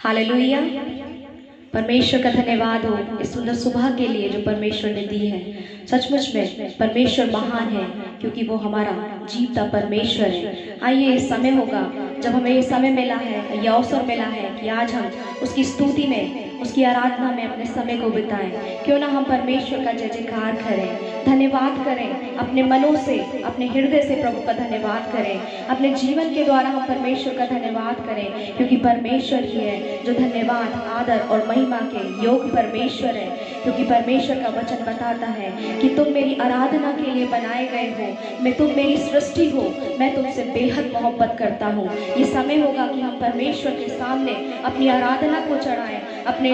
Hallelujah. परमेश्वर का धन्यवाद हो इस सुंदर सुबह के लिए जो परमेश्वर ने दी है। सचमुच में परमेश्वर महान है क्योंकि वो हमारा जीवता परमेश्वर है। आइए इस समय होगा जब हमें ये समय मिला है, यह अवसर मिला है कि आज हम उसकी स्तुति में, उसकी आराधना में अपने समय को बिताएं। क्यों ना हम परमेश्वर का जय जयकार करें, धन्यवाद करें, अपने मनों से, अपने हृदय से प्रभु का धन्यवाद करें। अपने जीवन के द्वारा हम परमेश्वर का धन्यवाद करें क्योंकि परमेश्वर ही है जो धन्यवाद, आदर और महिमा के योग परमेश्वर है। क्योंकि परमेश्वर का वचन बताता है कि तुम मेरी आराधना के लिए बनाए गए हो, तुम मेरी सृष्टि हो, मैं तुमसे बेहद मोहब्बत करता हूँ। ये समय होगा कि हम परमेश्वर के सामने अपनी आराधना को चढ़ाएं, अपने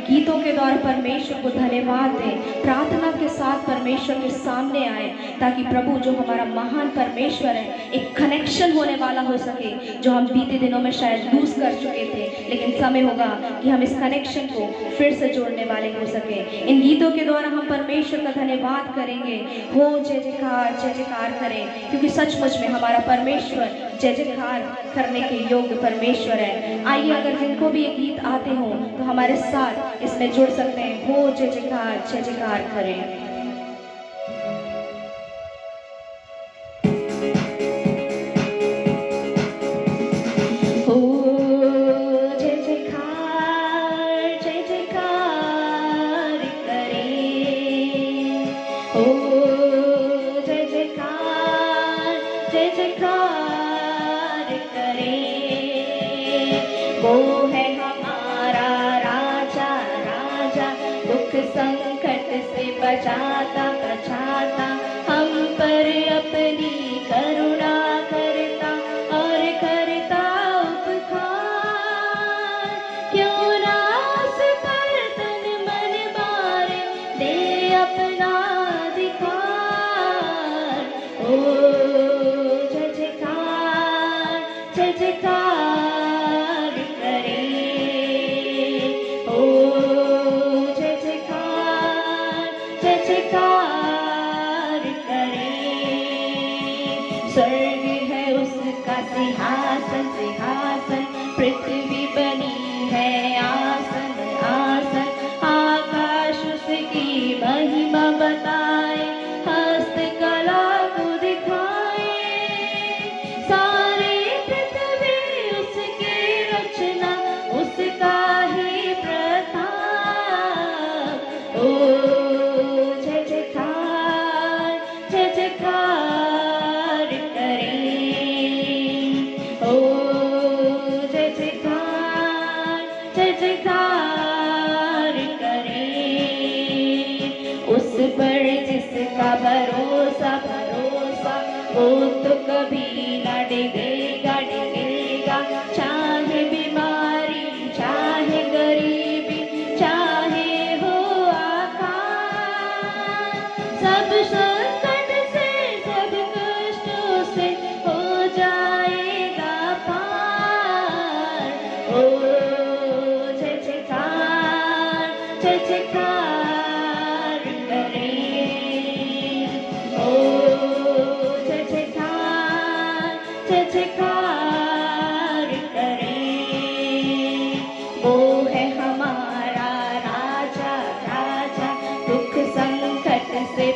गीतों के द्वारा परमेश्वर को धन्यवाद दें, प्रार्थना के साथ परमेश्वर के सामने आए, ताकि प्रभु जो हमारा महान परमेश्वर है, एक कनेक्शन होने वाला हो सके जो हम बीते दिनों में शायद लूज कर चुके थे। लेकिन समय होगा कि हम इस कनेक्शन को फिर से जोड़ने वाले हो सके। इन गीतों के द्वारा हम परमेश्वर का धन्यवाद करेंगे, हो जय जयकार करें, क्योंकि सचमुच में हमारा परमेश्वर जय जयकार करने के योग्य परमेश्वर है। आइए अगर जिनको भी ये गीत आते हों तो हमारे साथ इसमें जुड़ सकते हैं। हो जय जयकार करें। वो है हमारा राजा, राजा दुख संकट से बचाता बचाता, हम पर अपनी करुणा करता और करता उपकार। क्यों ना उस पर तन मन मारे, दे अपना अधिकार। ओ जय जयकार जय जयकार स्वर्ग है उसका सिंहासन सिंहासन, पृथ्वी बनी है आसन आसन। आकाश उसकी महिमा बताए, हस्तकला को दिखाए। सारी पृथ्वी उसकी रचना, उसका ही प्रताप। ओ जय जयकार जय जयकार उस पर जिसका भरोसा भरोसा, वो तो कभी ना डिगेगा डिगेगा। चाहे बीमारी चाहे गरीबी चाहे हो आकाश, सब संकट से सब कष्टों से हो जाएगा पार। ओ जय जयकार जय जयकार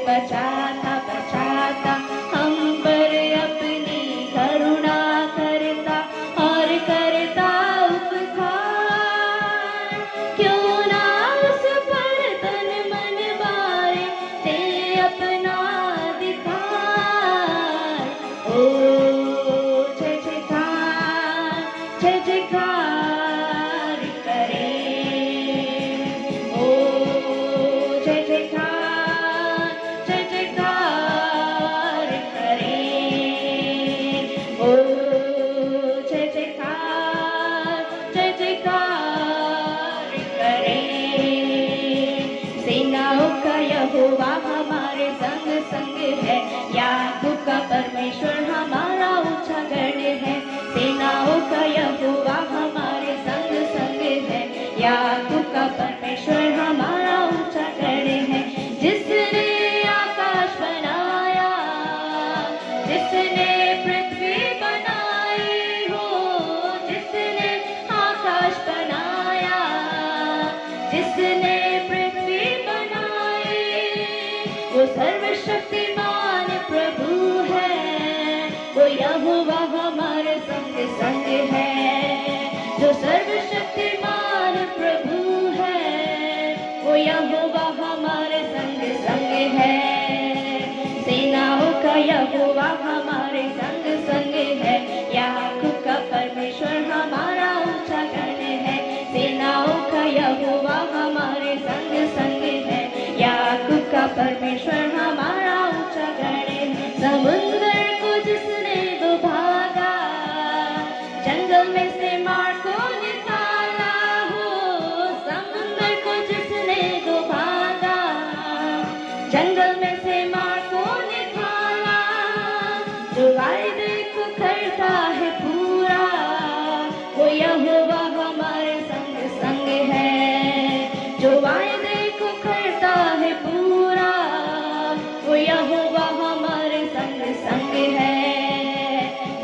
बचाता बचाता, हम पर अपनी करुणा करता और करता उपकार। क्यों ना उस पर यहोवा हमारे संग संग है। याकूब का परमेश्वर हमारा ऊंचा गण है। सेनाओं का यहोवा हमारे संग संग है। याकूब का परमेश्वर हमारा ऊंचा गण है। समुद्र को जिसने डुबागा, जंगल में से मार को निकाला हो। समुद्र को जिसने डुबागा, जंगल में से मार को निकाला। जो वायदे को करता है पूरा, वो यहोवा हमारे संग संग है। जो वायदे को करता है पूरा, वो यहोवा हमारे संग संग है।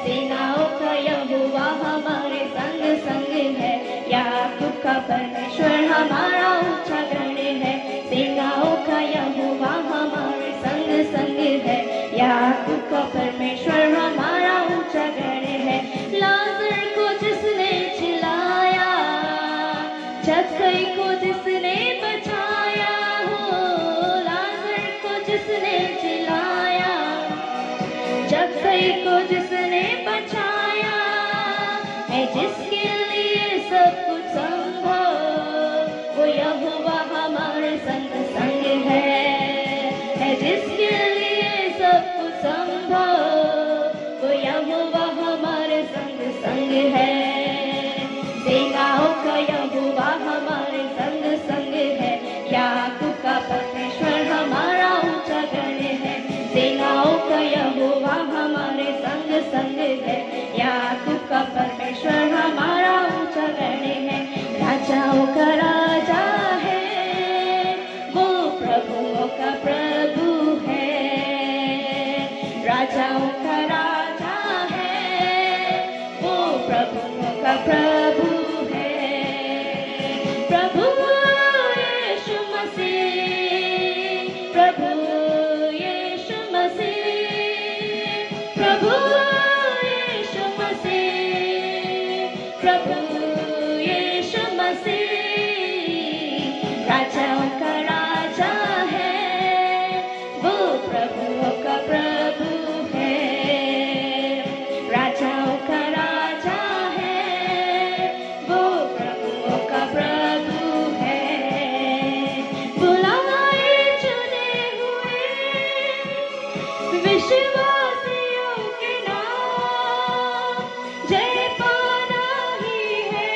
सेनाओं का यहोवा हमारे संग संग है। याकूब का परमेश्वर हमारा ऊंचा गण है। सेनाओं का यहोवा हमारे संग संग है। याकूब का परमेश्वर हमारा ऊंचा गण है। लाजर को जिसने जिलाया, जक्कई को जिसने बचाया हो। लाजर को जिसने जिलाया, जक्कई को जिसने बचाया है। जिसके लिए सब कुछ संभव, वो यहोवा हमारे संग संग है। जिसके लिए सब कुछ संभव, वो यहोवा हमारे संग संग है। सेनाओं का यहोवा हमारे संग संग है। याकूब का परमेश्वर हमारा ऊंचा गण है। सेनाओं का यहोवा हमारे संग संग है। याकूब का परमेश्वर हमारा ऊंचा गण है। राजाओं का राजा है, वो प्रभुओं का प्रभु है। राजाओं का राजा है, वो प्रभुओं का प्रभु है। प्रभु यीशु मसीह, प्रभु यीशु मसीह, प्रभु यीशु मसीह, प्रभु यीशु मसीह। राजाओं का राजा है, वो प्रभुओं का प्रभु है। राजाओं का राजा है, वो प्रभुओं का प्रभु है। बुलाए चुने हुए विश्वासियों के नाम, जय पाना ही है।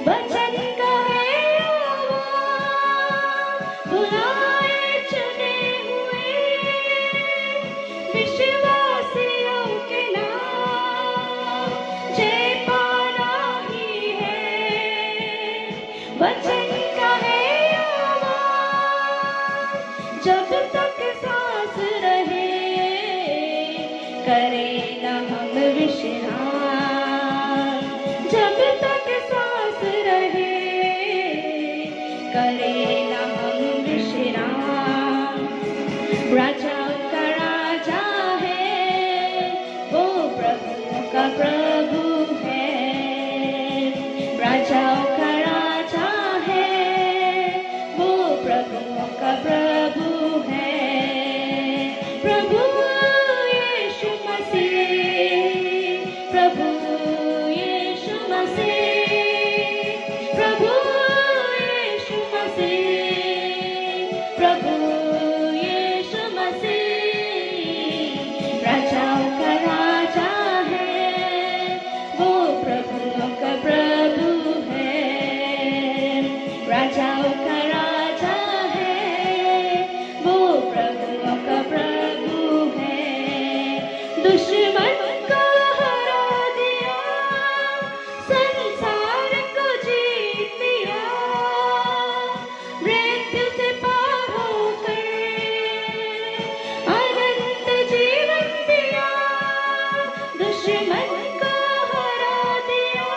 वचन का है आवाज, बुलाए चुने हुए विश्वासियों के नाम, जय पाना ही है। वचन का है आवाज, जब तक सांस रहे करेगा हम विश्राम। जब तक सांस रहे करेगा हम विश्राम। राजाओं का राजा है, वो प्रभुओं का प्रभु है। राजाओं का राजा है, वो प्रभुओं का प्रभु है। प्रभु यीशु मसीह, प्रभु यीशु मसीह, प्रभु यीशु मसीह, प्रभु यीशु मसीह। राजाओं का राजा है, वो प्रभुओं का प्रभु है। राजाओं का राजा है, वो प्रभुओं का प्रभु है। दुश्मन को हरा दिया, संसार को जीत लिया। मृत्यु से पार होकर अनंत जीवन दिया। दुश्मन को हरा दिया,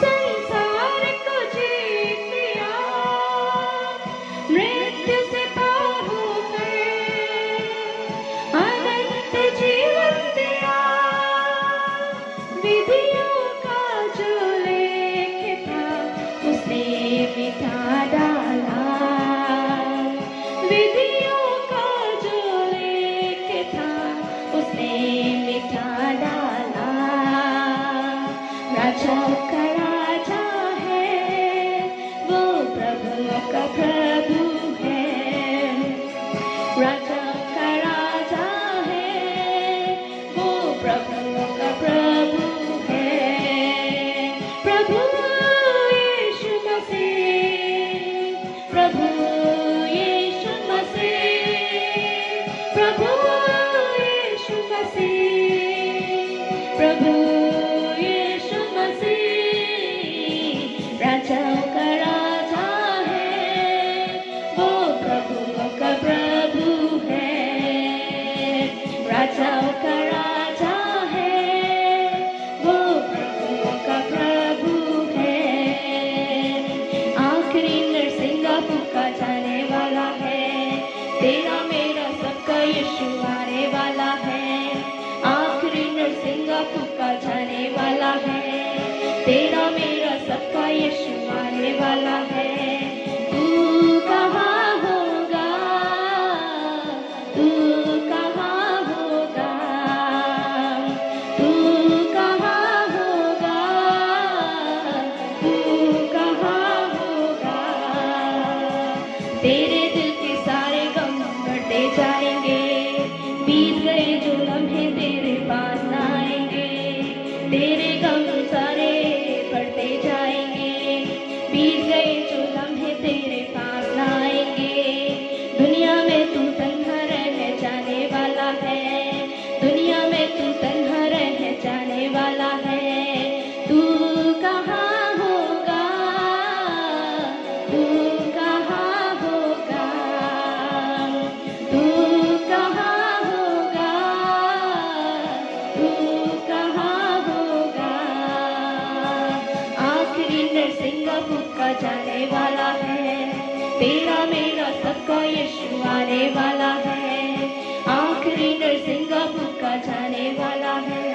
संसार को जीत लिया। मृत्यु से पार होकर अनंत जीवन दिया। विधियों का जो लेख था, उसने मिटा डाला। विधियों का जो लेख राजाओं का राजा है, वो प्रभुओं का प्रभु है। राजाओं का राजा है, वो प्रभुओं का प्रभु है। प्रभु यीशु मसीह, प्रभु यीशु मसीह, प्रभु यीशु मसीह, प्रभु यीशु मसीह। राजाओं का राजा है, वो प्रभुओं का प्रभु है। राजाओं का राजा है, वो प्रभुओं का प्रभु है। आखिरी नरसिंगा फूका जाने वाला है, तेरा मेरा सबका यीशु आने वाला है। आखिरी नरसिंगा फूका जाने वाला है, तेरा मेरा सबका यीशु आने वाला है। तू कहाँ होगा, तू कहाँ होगा, तू कहाँ होगा, तू कहाँ होगा। तेरे दिल के सारे गम बढ़ते जाएंगे, बीत गए जो लम्हे तेरे पास न आएंगे। तेरे गम सारे बढ़ते जाएंगे, बीत गए जो लम्हे तेरे पास न आएंगे। दुनिया में तू तन्हा रह जाने वाला है, दुनिया में तू तन्हा रह जाने वाला है। तू कहाँ होगा, तू कहाँ होगा, तू कहाँ होगा, तू कहाँ होगा। आखिरी नरसिंगा फूका जाने वाला है, तेरा मेरा सबका यीशु आने वाला है। आखिरी नरसिंगा फूका जाने वाला है,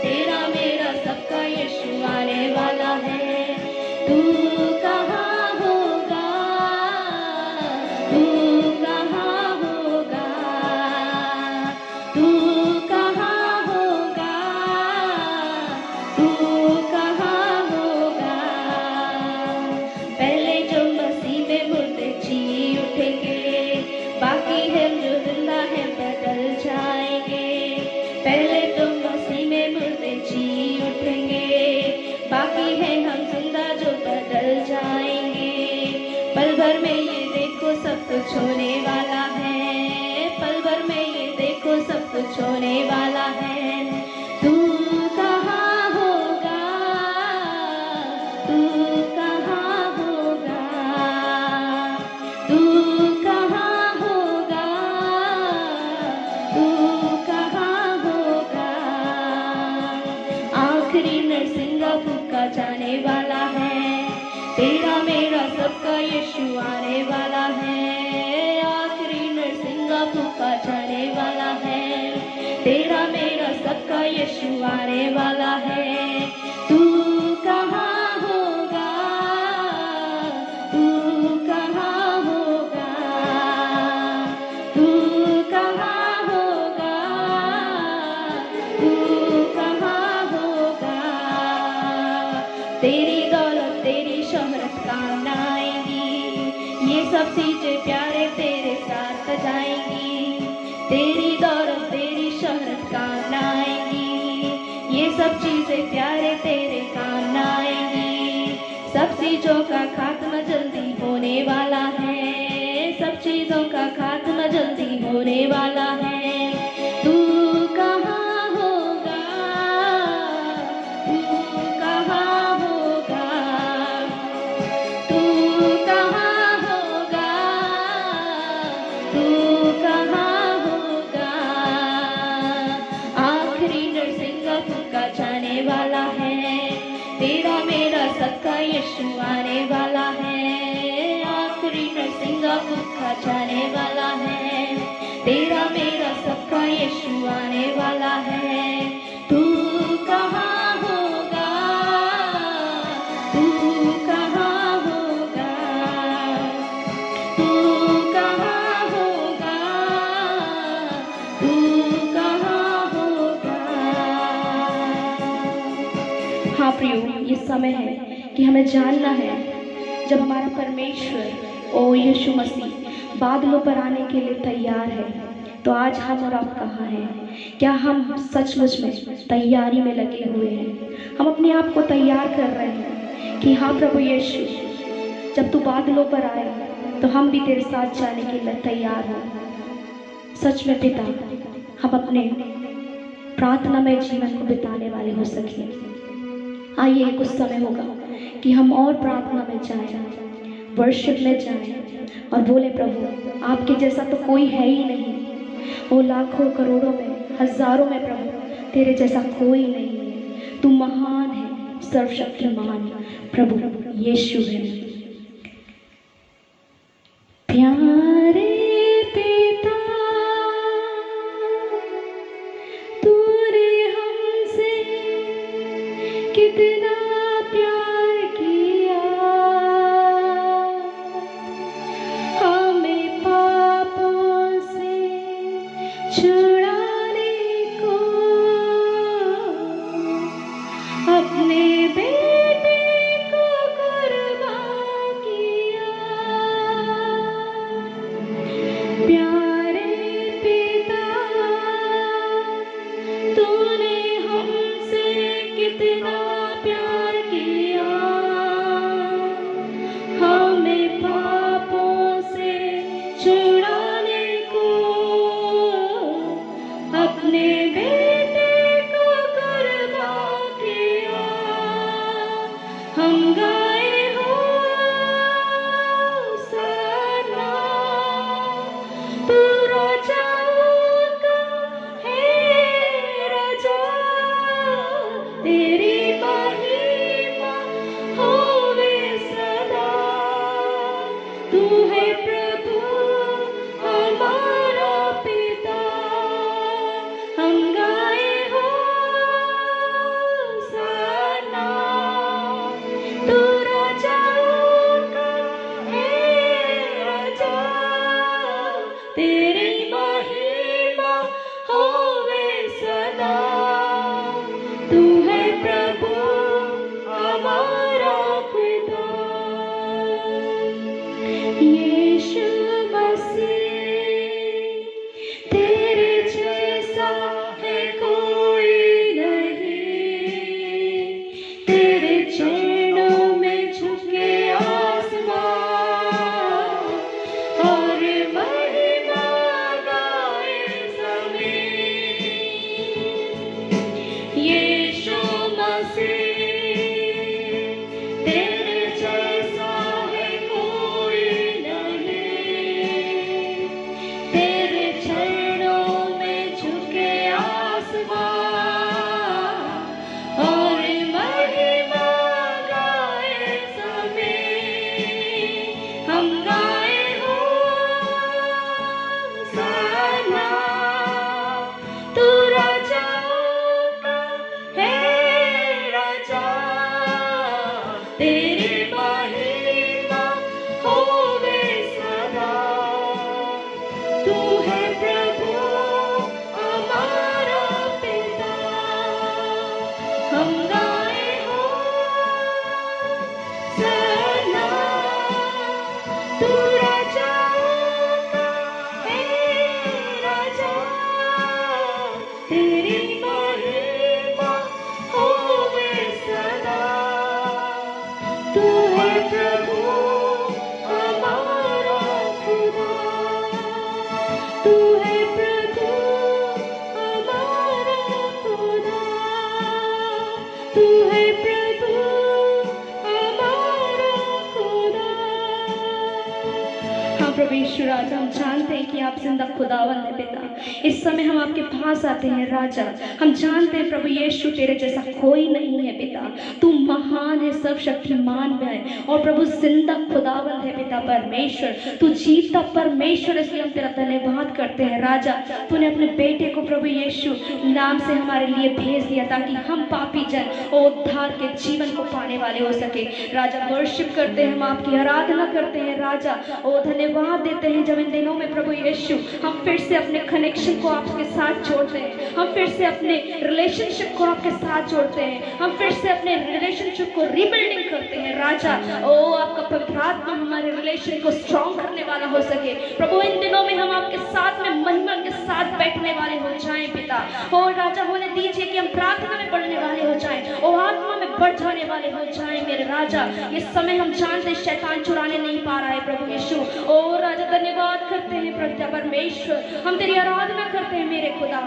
तेरा मेरा सबका यीशु आने वाला है। तू कहाँ होगा, तू कहाँ होगा, तू कहाँ होगा, तू कहाँ होगा। पहले जो मसीह में मुर्दे जी उठेंगे, बाकी है जो जिंदा है बदल जाएंगे। पहले तो मसीह में मुर्दे जी उठेंगे, बाकी है हम जिंदा जो बदल जाएंगे। पल भर में ये देखो सब कुछ होने वाला है, पल भर में ये देखो सब कुछ होने वाला है। तू कहाँ होगा, तू कहाँ होगा, तू कहाँ होगा, तू कहाँ होगा। आखिरी नरसिंगा फूका जाने वाला है, तेरा मेरा सबका यीशु आने वाला है। आखिरी नरसिंगा फूका जाने वाला है, तेरा मेरा सबका यीशु आने वाला है। तू कहाँ होगा, तू कहाँ होगा, तू कहाँ होगा, तू कहाँ होगा। तेरी दौलत तेरी शोहरत काम न आएगी, ये सब चीजें प्यारे तेरे साथ सजाएंगी। तेरी दौलत तेरी शोहरत काम न आएगी, ये सब चीजें प्यारे तेरे काम न आएंगी। सब चीजों का खात्मा जल्दी होने वाला है, सब चीजों का खात्मा जल्दी होने वाला है। तू कहाँ होगा, तू कहाँ होगा, तू कहाँ होगा, तू कहाँ होगा। आखिरी नरसिंगा फूका जाने वाला है, तेरा मेरा सबका यीशु आने वाला है। आखिरी नरसिंगा फूका जाने वाला है, तेरा मेरा सबका यीशु आने वाला है। तू कहाँ होगा, तू कहाँ होगा, तू कहाँ होगा, तू कहाँ होगा। हाँ प्रियो, ये समय है कि हमें जानना है जब हमारा परमेश्वर ओ यीशु मसीह बादलों पर आने के लिए तैयार है, तो आज हम और आप कहाँ हैं? क्या हम सचमुच में तैयारी में लगे हुए हैं? हम अपने आप को तैयार कर रहे हैं कि हाँ प्रभु यीशु, जब तू बादलों पर आए तो हम भी तेरे साथ जाने के लिए तैयार हो। सच में पिता, हम अपने प्रार्थना में जीवन को बिताने वाले हो सके। आइए कुछ समय होगा कि हम और प्रार्थना में जाएं, वर्शिप में जाएं और बोले प्रभु आपके जैसा तो कोई है ही नहीं। वो लाखों करोड़ों में हजारों में प्रभु तेरे जैसा कोई नहीं है। तू महान है, सर्वशक्तिमान प्रभु यीशु है। प्यारे पिता, तूने हमसे कितना प्यार किया, हमें पापों से छुड़ाने को अपने बेटे को कुर्बान किया। प्यारे पिता, तूने हमसे कितना प्यार किया, हमें पापों से छुड़ाने को अपने बेटे को कुर्बान किया। हम गाए हो सना, तू राजाओं का है राजा, तेरी महिमा होवे सदा। तू है प्रभु हमारा पिता, हम गाए हो सना, तू राजाओं का है राजा, तेरी महिमा होवे सदा। तू है प्रभु हमारा पिता। यीशु मसीह, तेरे जैसा है कोई नहीं, तेरे चरणों में झुके आसमां और महिमा गाए ज़मीन। यीशु मसीह, तेरे जैसा है कोई नहीं, तेरे चरणों में झुके आसमां और महिमा गाए ज़मीन। हम गाए हो सना, तू राजाओं का है राजा, तेरी महिमा होवे सदा। तू है प्रभु हमारा पिता, हम गाए हो सना, तू राजाओं का है राजा, तेरी महिमा होवे सदा। तू है प्रभु हमारा खुदा, तू है प्रभु हमारा खुदा, तू है प्रभु हमारा खुदा। हाँ प्रभु यीशु राजा, हम जानते हैं कि आप जिंदा खुदावंद है पिता। इस समय हम आपके पास आते हैं राजा, हम जानते हैं प्रभु यीशु तेरे जैसा कोई नहीं है पिता। तू महान है, सर्वशक्तिमान है और प्रभु जिंदा खुदावंद है पिता परमेश्वर। तू जीता परमेश्वर, इसलिए हम तेरा धन्यवाद करते हैं राजा। तूने अपने बेटे को प्रभु यीशु नाम से हमारे लिए भेज दिया ताकि हम पापी जन और उद्धार के जीवन को पाने वाले हो सके। राजा वर्शिप करते हैं, हम आपकी आराधना करते हैं राजा। ओ धन्यवाद देते हैं जब इन दिनों में प्रभु यीशु हम फिर से अपने कनेक्शन को आपके साथ जोड़ते हैं, हम फिर से अपने रिलेशनशिप को आपके साथ जोड़ते हैं, हम फिर से अपने रिलेशनशिप को रीबिल्डिंग करते हैं। राजा आपका पवित्र आत्मा हमारे रिलेशन को स्ट्रॉन्ग करने वाला हो सके प्रभु। इन दिनों में हम आपके साथ में महिमा के साथ बैठने वाले हो जाएं पिता। राजा होने दीजिए कि हम प्रार्थना में बढ़ने वाले हो जाएं, आत्मा में बढ़ जाने वाले हो जाएं मेरे राजा। ये समय हम जानते शैतान चुराने नहीं पा रहा है प्रभु यीशु। राजा धन्यवाद करते हैं पिता परमेश्वर, हम तेरी आराधना करते हैं मेरे खुदा।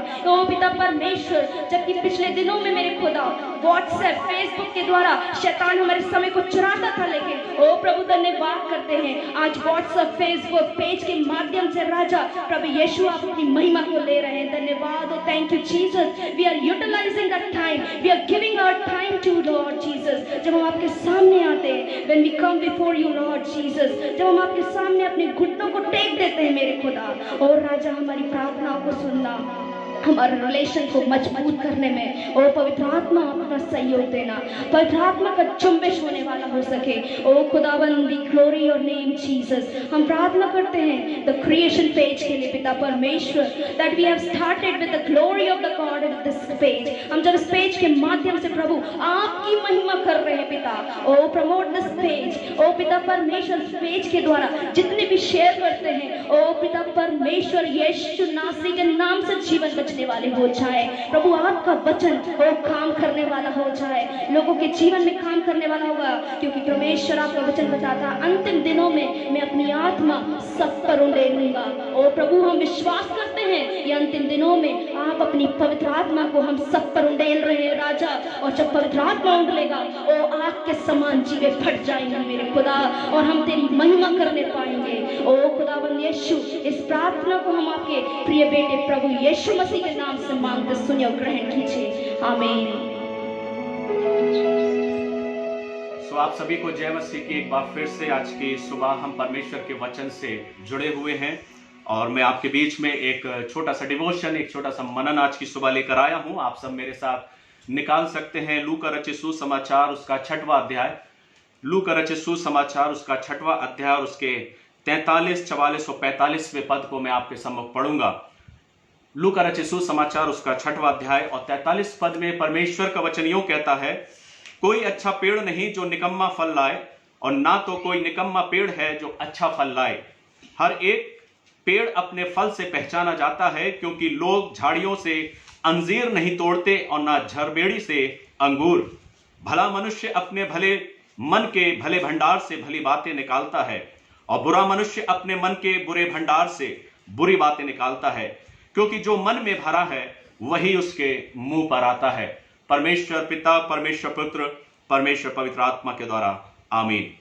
पिता परमेश्वर, जबकि पिछले दिनों में मेरे खुदा व्हाट्सएप फेसबुक के द्वारा शैतान हमारे समय को चुराता था, लेकिन प्रभु धन्यवाद करते हैं आज व्हाट्सएप फेसबुक पेज के माध्यम से राजा प्रभु यीशु आप अपनी महिमा को ले रहे हैं। धन्यवाद, thank you Jesus. We are utilising that time, we are giving our time to Lord Jesus. जब हम आपके सामने आते हैं, when we come before you Lord Jesus, जब हम आपके सामने अपने घुटनों को टेक देते हैं मेरे खुदा, और राजा हमारी प्रार्थनाओं को सुनना, हमारे रिलेशन को मजबूत करने में पवित्र आत्मा अपना सहयोग देना, पवित्र आत्मा का चुंबिश होने वाला हो सके। खुदावंद दी ग्लोरी और नेम जीसस। हम प्रार्थना करते हैं द क्रिएशन पेज के लिए पिता परमेश्वर, that we have started with the glory of the God in this page. हम जब इस पेज के माध्यम से प्रभु आपकी महिमा कर रहे हैं पिता, प्रमोट दिस पेज। पिता परमेश्वर, इस पेज के द्वारा जितने भी शेयर करते हैं पिता परमेश्वर यीशु नासरी के नाम से जीवन बचने वाले हो जाए प्रभु। आपका वचन काम करने वाला हो जाए, लोगों के जीवन में काम करने वाला होगा, क्योंकि परमेश्वर आपका वचन बताता अंतिम दिनों में मैं अपनी आत्मा सब पर उंडेलूंगा। प्रभु हम विश्वास करते हैं ये अंतिम दिनों में आप अपनी पवित्र आत्मा को हम सब पर उंडेल रहे हैं राजा। और जब पवित्र आत्मा उंडलेगा आग के समान जीवे फट जाएंगे मेरे खुदा, और हम तेरी महिमा करने पाएंगे। खुदावंद यीशु, इस प्रार्थना को हम आपके प्रिय बेटे प्रभु यीशु मसीह के नाम से मांगते सुनिए और ग्रहण कीजिए, आमीन। सो आप सभी को जय मसीह की एक बार फिर से। आज की सुबह हम परमेश्वर के वचन से जुड़े हुए हैं, और मैं आपके बीच में एक छोटा सा डिवोशन, एक छोटा सा मनन आज की सुबह लेकर आया हूं। आप सब मेरे साथ निकाल सकते हैं लू का रचित सुसमाचार उसका 6वां अध्याय, लू का रचित सुसमाचार उसका 6वां अध्याय और उसके 43, 44 और 45वें पद को मैं आपके सम्मुख पढ़ूंगा। लू का रचित सुसमाचार उसका 6वां अध्याय और 43 पद में परमेश्वर का वचन यूं कहता है, कोई अच्छा पेड़ नहीं जो निकम्मा फल लाए, और ना तो कोई निकम्मा पेड़ है जो अच्छा फल लाए। हर एक पेड़ अपने फल से पहचाना जाता है, क्योंकि लोग झाड़ियों से अंजीर नहीं तोड़ते और ना झरबेड़ी से अंगूर। भला मनुष्य अपने भले मन के भले भंडार से भली बातें निकालता है, और बुरा मनुष्य अपने मन के बुरे भंडार से बुरी बातें निकालता है, क्योंकि जो मन में भरा है वही उसके मुंह पर आता है। परमेश्वर पिता, परमेश्वर पुत्र, परमेश्वर पवित्र आत्मा के द्वारा, आमीन।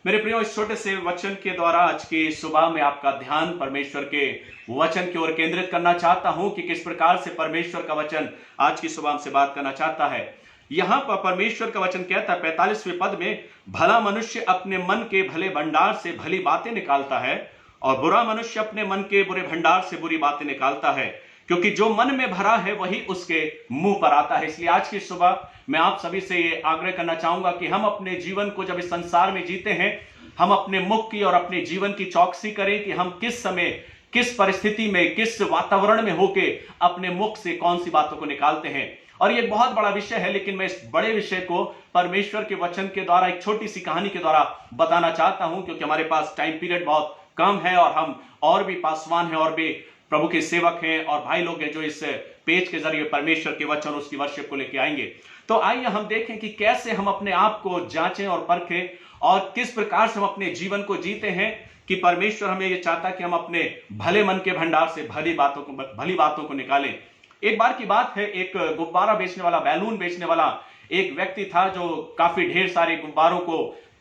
मेरे प्रियो, इस छोटे से वचन के द्वारा आज की सुबह में आपका ध्यान परमेश्वर के वचन की ओर केंद्रित करना चाहता हूं कि किस प्रकार से परमेश्वर का वचन आज की सुबह हमसे बात करना चाहता है। यहां पर परमेश्वर का वचन कहता है 45वें पद में, भला मनुष्य अपने मन के भले भंडार से भली बातें निकालता है, और बुरा मनुष्य अपने मन के बुरे भंडार से बुरी बातें निकालता है, क्योंकि जो मन में भरा है वही उसके मुंह पर आता है। इसलिए आज की सुबह मैं आप सभी से ये आग्रह करना चाहूंगा कि हम अपने जीवन को जब इस संसार में जीते हैं, हम अपने मुख की और अपने जीवन की चौकसी करें कि हम किस समय, किस परिस्थिति में, किस वातावरण में होके अपने मुख से कौन सी बातों को निकालते हैं। और ये बहुत बड़ा विषय है, लेकिन मैं इस बड़े विषय को परमेश्वर के वचन के द्वारा एक छोटी सी कहानी के द्वारा बताना चाहता हूं, क्योंकि हमारे पास टाइम पीरियड बहुत कम है, और हम और भी पासवान हैं और भी प्रभु के सेवक हैं और भाई लोग हैं जो इस पेज के जरिए परमेश्वर के वचन, उसकी वर्शिप को लेके आएंगे। तो आइए हम देखें कि कैसे हम अपने आप को जांचें और परखें, और किस प्रकार से हम अपने जीवन को जीते हैं, कि परमेश्वर हमें यह चाहता कि हम अपने भले मन के भंडार से भली बातों को निकालें। एक बार की बात है, एक गुब्बारा बेचने वाला, बैलून बेचने वाला एक व्यक्ति था, जो काफी ढेर सारे गुब्बारों को,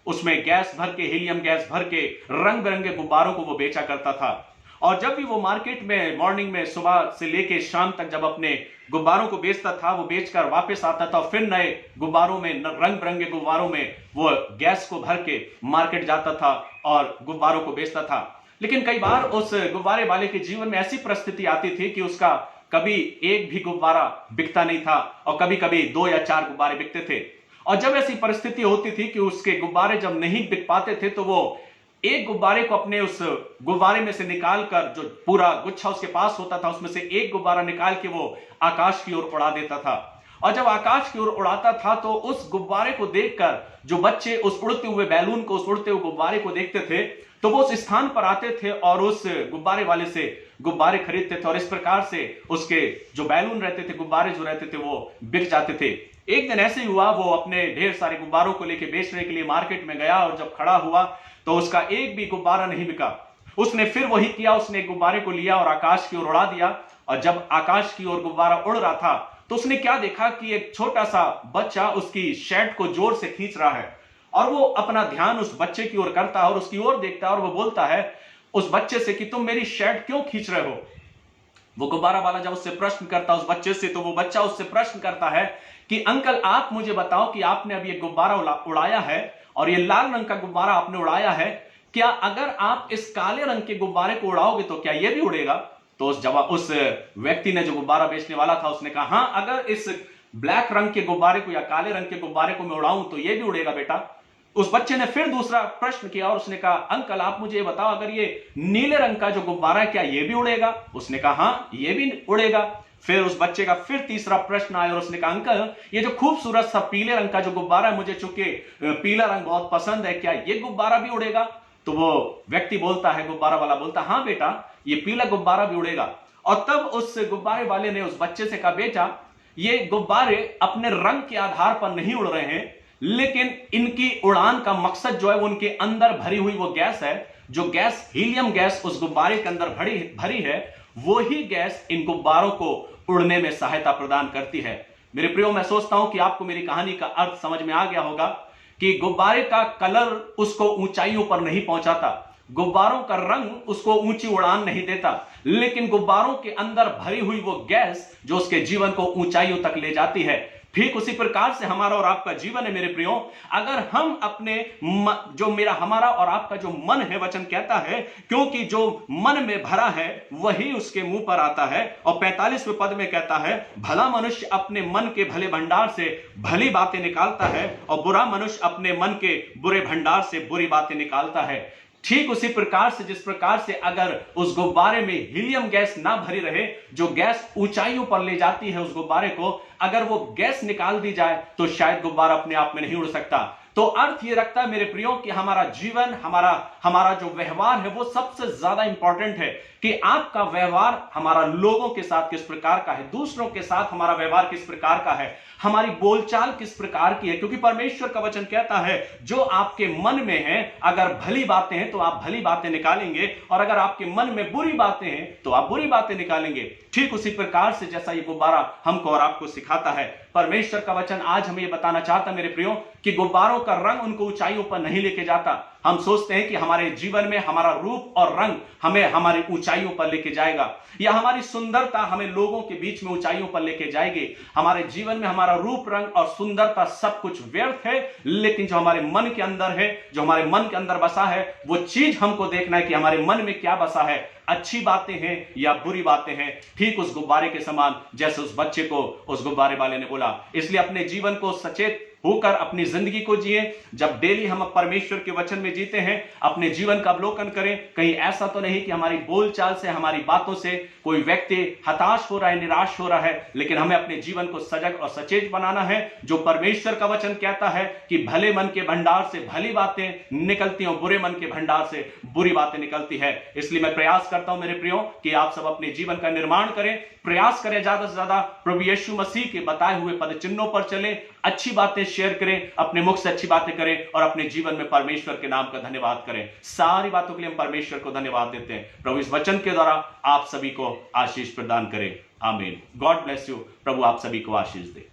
उसमें गैस भर के, हीलियम गैस भर के रंग बिरंगे गुब्बारों को वो बेचा करता था। और जब भी वो मार्केट में मॉर्निंग में सुबह से लेके शाम तक जब अपने गुब्बारों को बेचता था, वो बेचकर वापस आता था, फिर नए गुब्बारों में, रंग बिरंगे गुब्बारों में वो गैस को भर के मार्केट जाता था और गुब्बारों को बेचता था। लेकिन कई बार उस गुब्बारे वाले के जीवन में ऐसी परिस्थिति आती थी कि उसका कभी एक भी गुब्बारा बिकता नहीं था, और कभी कभी 2 या 4 गुब्बारे बिकते थे। और जब ऐसी परिस्थिति होती थी कि उसके गुब्बारे जब नहीं बिक पाते थे, तो वो एक गुब्बारे को अपने उस गुब्बारे में से निकाल कर, जो पूरा गुच्छा उसके पास होता था, उसमें से एक गुब्बारा निकाल के वो आकाश की ओर उड़ा देता था। और जब आकाश की ओर उड़ाता था तो उस गुब्बारे को देखकर जो बच्चे उस उड़ते हुए बैलून को, उस उड़ते हुए गुब्बारे को देखते थे, तो वो उस स्थान पर आते थे और उस गुब्बारे वाले से गुब्बारे खरीदते थे, और इस प्रकार से उसके जो बैलून रहते थे, गुब्बारे जो रहते थे, वो बिक जाते थे। एक दिन ऐसे ही हुआ, वो अपने ढेर सारे गुब्बारों को लेकर बेचने के लिए मार्केट में गया, और जब खड़ा हुआ तो उसका एक भी गुब्बारा नहीं बिका। उसने फिर वही किया, उसने एक गुब्बारे को लिया और आकाश की ओर उड़ा दिया। और जब आकाश की ओर गुब्बारा उड़ रहा था तो उसने क्या देखा कि एक छोटा सा बच्चा उसकी शर्ट को जोर से खींच रहा है, और वो अपना ध्यान उस बच्चे की ओर करता है और उसकी ओर देखता है, और वो बोलता है उस बच्चे से कि तुम मेरी शर्ट क्यों खींच रहे हो। वो गुब्बारा वाला जब उससे प्रश्न करता है उस बच्चे से, तो वो बच्चा उससे प्रश्न करता है कि अंकल, आप मुझे बताओ कि आपने अभी एक गुब्बारा उड़ाया है और ये लाल रंग का गुब्बारा आपने उड़ाया है, क्या अगर आप इस काले रंग के गुब्बारे को उड़ाओगे तो क्या ये भी उड़ेगा? तो उस व्यक्ति ने, जो गुब्बारा बेचने वाला था, उसने कहा, हां, अगर इस ब्लैक रंग के गुब्बारे को या काले रंग के गुब्बारे को मैं उड़ाऊं तो ये भी उड़ेगा बेटा। उस बच्चे ने फिर दूसरा प्रश्न किया और उसने कहा, अंकल आप मुझे बताओ, अगर ये नीले रंग का जो गुब्बारा है क्या ये भी उड़ेगा? उसने कहा, हां, ये भी उड़ेगा। फिर उस बच्चे का फिर तीसरा प्रश्न आया और उसने कहा, अंकल ये जो खूबसूरत सा पीले रंग का जो गुब्बारा है, मुझे चूंकि पीला रंग बहुत पसंद है, क्या ये गुब्बारा भी उड़ेगा? तो वो व्यक्ति बोलता है, गुब्बारा वाला बोलता, हां बेटा, ये पीला गुब्बारा भी उड़ेगा। और तब उस गुब्बारे वाले ने उस बच्चे से कहा, बेटा ये गुब्बारे अपने रंग के आधार पर नहीं उड़ रहे हैं, लेकिन इनकी उड़ान का मकसद जो है वो उनके अंदर भरी हुई वो गैस है, जो गैस, हीलियम गैस उस गुब्बारे के अंदर भरी है, वो ही गैस इन गुब्बारों को उड़ने में सहायता प्रदान करती है। मेरे प्रियो, मैं सोचता हूं कि आपको मेरी कहानी का अर्थ समझ में आ गया होगा कि गुब्बारे का कलर उसको ऊंचाइयों पर नहीं पहुंचाता, गुब्बारों का रंग उसको ऊंची उड़ान नहीं देता, लेकिन गुब्बारों के अंदर भरी हुई वो गैस जो उसके जीवन को ऊंचाइयों तक ले जाती है। ठीक उसी प्रकार से हमारा और आपका जीवन है मेरे प्रियो। अगर हम अपने हमारा और आपका जो मन है, वचन कहता है, क्योंकि जो मन में भरा है वही उसके मुंह पर आता है। और 45वें पद में कहता है, भला मनुष्य अपने मन के भले भंडार से भली बातें निकालता है और बुरा मनुष्य अपने मन के बुरे भंडार से बुरी बातें निकालता है। ठीक उसी प्रकार से, जिस प्रकार से अगर उस गुब्बारे में हीलियम गैस ना भरी रहे, जो गैस ऊंचाइयों पर ले जाती है उस गुब्बारे को, अगर वो गैस निकाल दी जाए तो शायद गुब्बारा अपने आप में नहीं उड़ सकता। तो अर्थ ये रखता है मेरे प्रियो कि हमारा जीवन, हमारा जो व्यवहार है वो सबसे ज्यादा इंपॉर्टेंट है कि आपका व्यवहार हमारा लोगों के साथ किस प्रकार का है, दूसरों के साथ हमारा व्यवहार किस प्रकार का है, हमारी बोलचाल किस प्रकार की है। क्योंकि परमेश्वर का वचन कहता है, जो आपके मन में है, अगर भली बातें हैं तो आप भली बातें निकालेंगे, और अगर आपके मन में बुरी बातें हैं तो आप बुरी बातें निकालेंगे। ठीक उसी प्रकार से जैसा ये गुब्बारा हमको और आपको सिखाता है, परमेश्वर का वचन आज हमें ये बताना चाहता मेरे प्रियो कि गुब्बारों का रंग उनको ऊंचाइयों पर नहीं लेके जाता। हम सोचते हैं कि हमारे जीवन में हमारा रूप और रंग हमें हमारी ऊंचाइयों पर लेके जाएगा, या हमारी सुंदरता हमें लोगों के बीच में ऊंचाइयों पर लेके जाएगी। हमारे जीवन में हमारा रूप, रंग और सुंदरता सब कुछ व्यर्थ है, लेकिन जो हमारे मन के अंदर है, जो हमारे मन के अंदर बसा है, वो चीज हमको देखना है कि हमारे मन में क्या बसा है, अच्छी बातें हैं या बुरी बातें हैं। ठीक उस गुब्बारे के समान, जैसे उस बच्चे को उस गुब्बारे वाले ने बोला। इसलिए अपने जीवन को सचेत होकर अपनी जिंदगी को जिए। जब डेली हम परमेश्वर के वचन में जीते हैं, अपने जीवन का अवलोकन करें। कहीं ऐसा तो नहीं कि हमारी बोलचाल से, हमारी बातों से कोई व्यक्ति हताश हो रहा है, निराश हो रहा है, लेकिन हमें अपने जीवन को सजग और सचेत बनाना है। जो परमेश्वर का वचन कहता है कि भले मन के भंडार से भली बातें निकलती हैं और बुरे मन के भंडार से बुरी बातें निकलती है। इसलिए मैं प्रयास करता हूं मेरे प्रियो कि आप सब अपने जीवन का निर्माण करें, प्रयास करें ज्यादा से ज्यादा प्रभु यीशु मसीह के बताए हुए पद चिन्हों पर चलें, अच्छी बातें शेयर करें, अपने मुख से अच्छी बातें करें और अपने जीवन में परमेश्वर के नाम का धन्यवाद करें। सारी बातों के लिए हम परमेश्वर को धन्यवाद देते हैं। प्रभु इस वचन के द्वारा आप सभी को आशीष प्रदान करें। आमीन। God bless you. प्रभु आप सभी को आशीष दे।